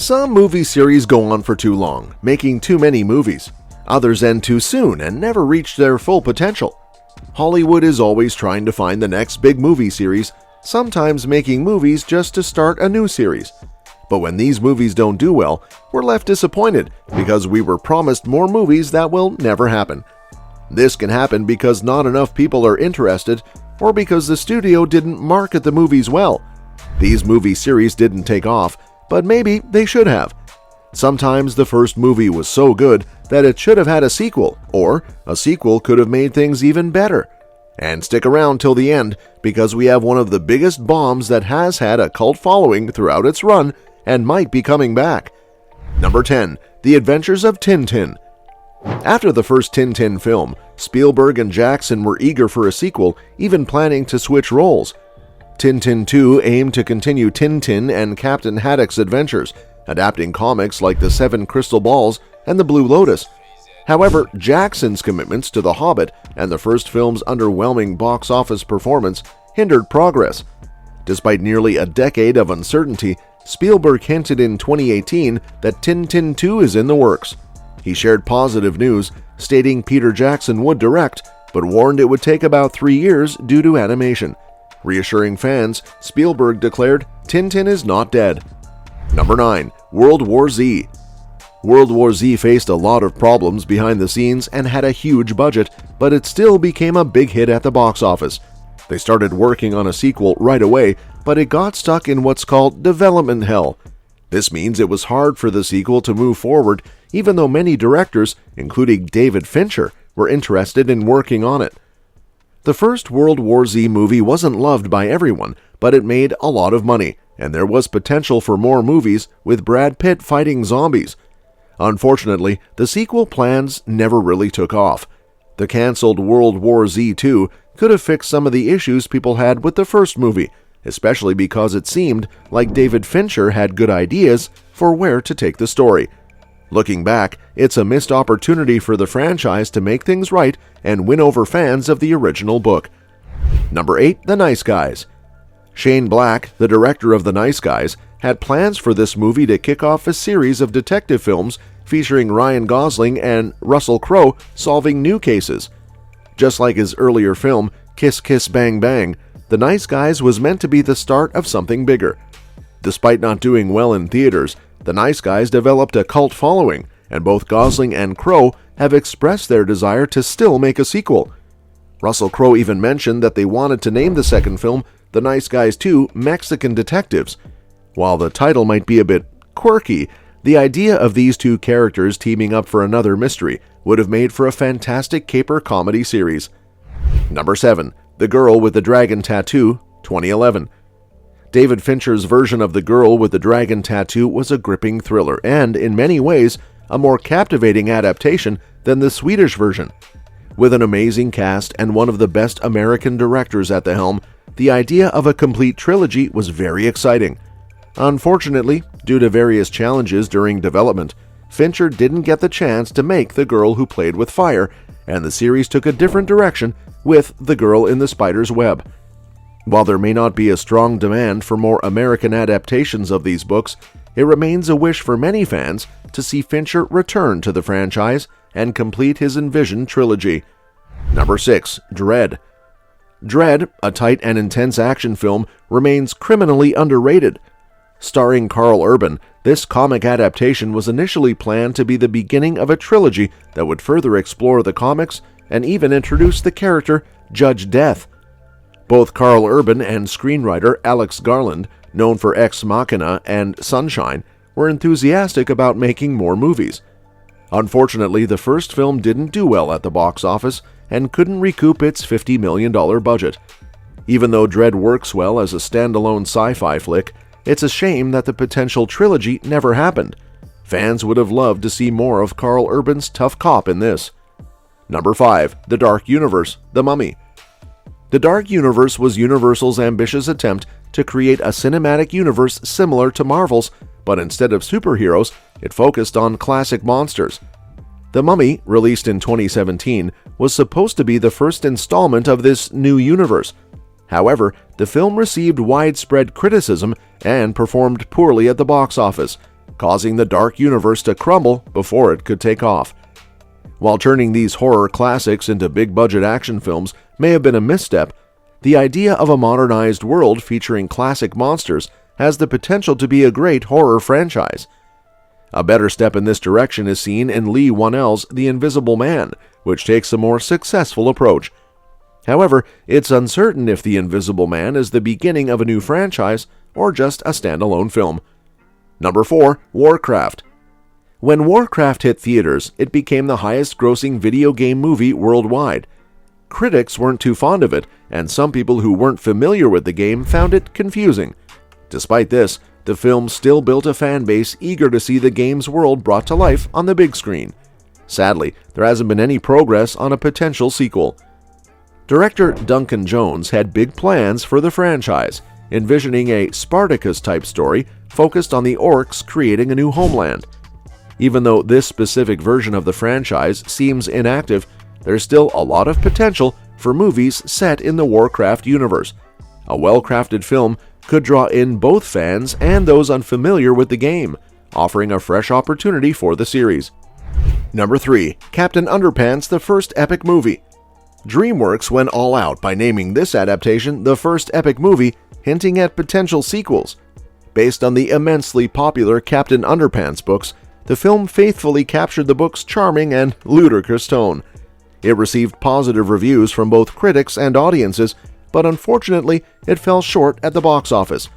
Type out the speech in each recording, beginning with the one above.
Some movie series go on for too long, making too many movies. Others end too soon and never reach their full potential. Hollywood is always trying to find the next big movie series, sometimes making movies just to start a new series. But when these movies don't do well, we're left disappointed because we were promised more movies that will never happen. This can happen because not enough people are interested or because the studio didn't market the movies well. These movie series didn't take off, but maybe they should have. Sometimes the first movie was so good that it should have had a sequel, or a sequel could have made things even better. And stick around till the end because we have one of the biggest bombs that has had a cult following throughout its run and might be coming back. Number 10. The Adventures of Tintin. After the first Tintin film, Spielberg and Jackson were eager for a sequel, even planning to switch roles. Tintin 2 aimed to continue Tintin and Captain Haddock's adventures, adapting comics like The Seven Crystal Balls and The Blue Lotus. However, Jackson's commitments to The Hobbit and the first film's underwhelming box office performance hindered progress. Despite nearly a decade of uncertainty, Spielberg hinted in 2018 that Tintin 2 is in the works. He shared positive news, stating Peter Jackson would direct, but warned it would take about 3 years due to animation. Reassuring fans, Spielberg declared, "Tintin is not dead." Number 9. World War Z. World War Z faced a lot of problems behind the scenes and had a huge budget, but it still became a big hit at the box office. They started working on a sequel right away, but it got stuck in what's called development hell. This means it was hard for the sequel to move forward, even though many directors, including David Fincher, were interested in working on it. The first World War Z movie wasn't loved by everyone, but it made a lot of money, and there was potential for more movies with Brad Pitt fighting zombies. Unfortunately, the sequel plans never really took off. The cancelled World War Z 2 could have fixed some of the issues people had with the first movie, especially because it seemed like David Fincher had good ideas for where to take the story. Looking back, it's a missed opportunity for the franchise to make things right and win over fans of the original book. Number 8. The Nice Guys. Shane Black, the director of The Nice Guys, had plans for this movie to kick off a series of detective films featuring Ryan Gosling and Russell Crowe solving new cases. Just like his earlier film, Kiss Kiss Bang Bang, The Nice Guys was meant to be the start of something bigger. Despite not doing well in theaters, The Nice Guys developed a cult following, and both Gosling and Crowe have expressed their desire to still make a sequel. Russell Crowe even mentioned that they wanted to name the second film The Nice Guys 2 Mexican Detectives. While the title might be a bit quirky, the idea of these two characters teaming up for another mystery would have made for a fantastic caper comedy series. Number 7. The Girl with the Dragon Tattoo, 2011. David Fincher's version of The Girl with the Dragon Tattoo was a gripping thriller and, in many ways, a more captivating adaptation than the Swedish version. With an amazing cast and one of the best American directors at the helm, the idea of a complete trilogy was very exciting. Unfortunately, due to various challenges during development, Fincher didn't get the chance to make The Girl Who Played with Fire, and the series took a different direction with The Girl in the Spider's Web. While there may not be a strong demand for more American adaptations of these books, it remains a wish for many fans to see Fincher return to the franchise and complete his envisioned trilogy. Number 6. Dredd. Dredd, a tight and intense action film, remains criminally underrated. Starring Karl Urban, this comic adaptation was initially planned to be the beginning of a trilogy that would further explore the comics and even introduce the character Judge Death. Both Karl Urban and screenwriter Alex Garland, known for Ex Machina and Sunshine, were enthusiastic about making more movies. Unfortunately, the first film didn't do well at the box office and couldn't recoup its $50 million budget. Even though Dredd works well as a standalone sci-fi flick, it's a shame that the potential trilogy never happened. Fans would have loved to see more of Karl Urban's tough cop in this. Number 5. The Dark Universe, The Mummy. The Dark Universe was Universal's ambitious attempt to create a cinematic universe similar to Marvel's, but instead of superheroes, it focused on classic monsters. The Mummy, released in 2017, was supposed to be the first installment of this new universe. However, the film received widespread criticism and performed poorly at the box office. causing the dark universe to crumble before it could take off. While turning these horror classics into big-budget action films may have been a misstep, the idea of a modernized world featuring classic monsters has the potential to be a great horror franchise. A better step in this direction is seen in Leigh Whannell's The Invisible Man, which takes a more successful approach. However, it's uncertain if The Invisible Man is the beginning of a new franchise or just a standalone film. Number 4. Warcraft. When Warcraft hit theaters, it became the highest-grossing video game movie worldwide. Critics weren't too fond of it, and some people who weren't familiar with the game found it confusing. Despite this, the film still built a fan base eager to see the game's world brought to life on the big screen. Sadly, there hasn't been any progress on a potential sequel. Director Duncan Jones had big plans for the franchise, envisioning a Spartacus-type story focused on the orcs creating a new homeland. Even though this specific version of the franchise seems inactive, there's still a lot of potential for movies set in the Warcraft universe. A well-crafted film could draw in both fans and those unfamiliar with the game, offering a fresh opportunity for the series. Number 3. Captain Underpants, the first epic movie. DreamWorks went all out by naming this adaptation the first epic movie, hinting at potential sequels. Based on the immensely popular Captain Underpants books, the film faithfully captured the book's charming and ludicrous tone. It received positive reviews from both critics and audiences, but unfortunately, it fell short at the box office.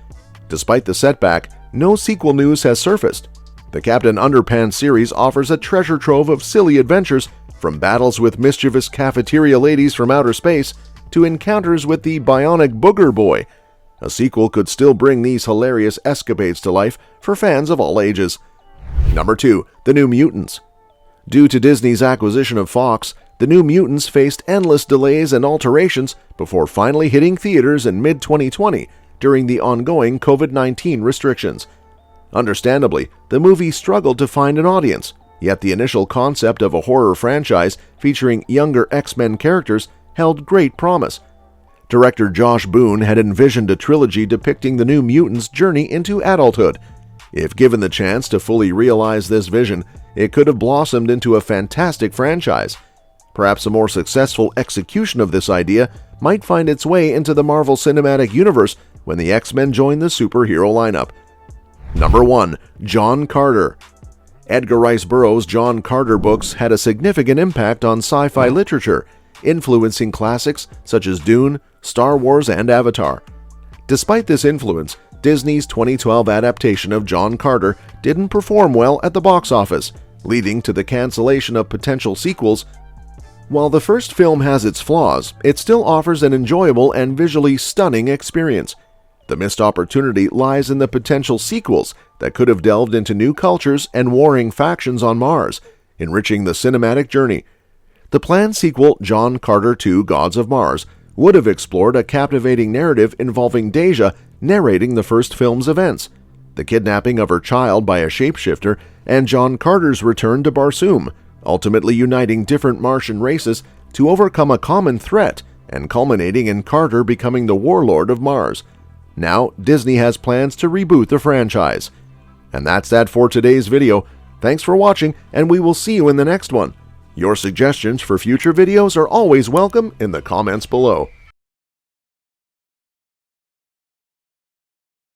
Despite the setback, no sequel news has surfaced. The Captain Underpants series offers a treasure trove of silly adventures, from battles with mischievous cafeteria ladies from outer space to encounters with the bionic Booger Boy. A sequel could still bring these hilarious escapades to life for fans of all ages. Number 2. The New Mutants. Due to Disney's acquisition of Fox, The New Mutants faced endless delays and alterations before finally hitting theaters in mid-2020 during the ongoing COVID-19 restrictions. Understandably, the movie struggled to find an audience, yet the initial concept of a horror franchise featuring younger X-Men characters held great promise. Director Josh Boone had envisioned a trilogy depicting the New Mutants' journey into adulthood. If given the chance to fully realize this vision, it could have blossomed into a fantastic franchise. Perhaps a more successful execution of this idea might find its way into the Marvel Cinematic Universe when the X-Men join the superhero lineup. Number 1. John Carter. Edgar Rice Burroughs' John Carter books had a significant impact on sci-fi literature, influencing classics such as Dune, Star Wars, and Avatar. Despite this influence, Disney's 2012 adaptation of John Carter didn't perform well at the box office, leading to the cancellation of potential sequels. While the first film has its flaws, it still offers an enjoyable and visually stunning experience. The missed opportunity lies in the potential sequels that could have delved into new cultures and warring factions on Mars, enriching the cinematic journey. The planned sequel, John Carter II: Gods of Mars, would have explored a captivating narrative involving Deja narrating the first film's events, the kidnapping of her child by a shapeshifter, and John Carter's return to Barsoom, ultimately uniting different Martian races to overcome a common threat and culminating in Carter becoming the warlord of Mars. Now, Disney has plans to reboot the franchise. And that's that for today's video. Thanks for watching, and we will see you in the next one. Your suggestions for future videos are always welcome in the comments below.